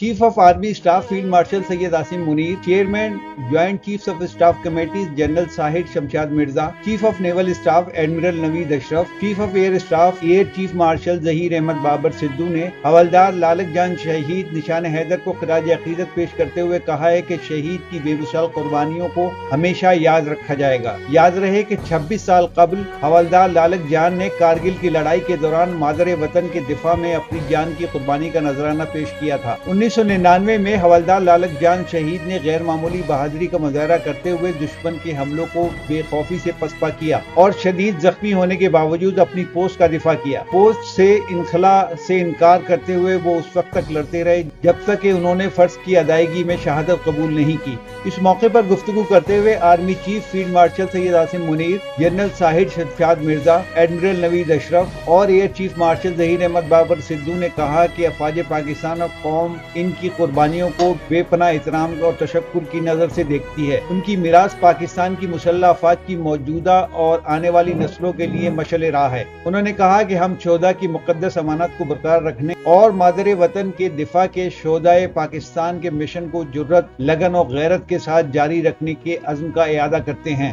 Chief of army staff field marshal Syed Asim Munir, chairman joint chiefs of staff committees general Sahir Shamshad Mirza, chief of naval staff admiral Naveed Ashraf, chief of air staff air chief marshal Zaheer Ahmed Babar Sidhu نے حوالدار لالک جان شہید نشان حیدر کو خراج عقیدت پیش کرتے ہوئے کہا ہے کہ شہید کی بے مثال قربانیوں کو ہمیشہ یاد رکھا جائے گا۔ یاد رہے کہ 26 سال قبل حوالدار لالک جان نے کارگل کی لڑائی کے دوران مادر وطن کے دفاع میں اپنی جان کی قربانی کا نذرانہ پیش کیا تھا۔ 1999 میں حوالدار لالک جان شہید نے غیر معمولی بہادری کا مظاہرہ کرتے ہوئے دشمن کے حملوں کو بے خوفی سے پسپا کیا اور شدید زخمی ہونے کے باوجود اپنی پوسٹ کا دفاع کیا۔ پوسٹ سے انخلاء سے انکار کرتے ہوئے وہ اس وقت تک لڑتے رہے جب تک کہ انہوں نے فرض کی ادائیگی میں شہادت قبول نہیں کی۔ اس موقع پر گفتگو کرتے ہوئے army chief field marshal Syed Asim Munir, general Sahir Shamshad Mirza, admiral Naveed Ashraf اور air chief marshal Zaheer Ahmed Babar Sidhu نے کہا کہ افواج پاکستان اور قوم ان کی قربانیوں کو بے پناہ احترام اور تشکر کی نظر سے دیکھتی ہے۔ ان کی میراث پاکستان کی مسلح افواج کی موجودہ اور آنے والی نسلوں کے لیے مشعل راہ ہے۔ انہوں نے کہا کہ ہم شہداء کی مقدس امانت کو برقرار رکھنے اور مادر وطن کے دفاع کے شہداء پاکستان کے مشن کو جرأت، لگن اور غیرت کے ساتھ جاری رکھنے کے عزم کا اعادہ کرتے ہیں۔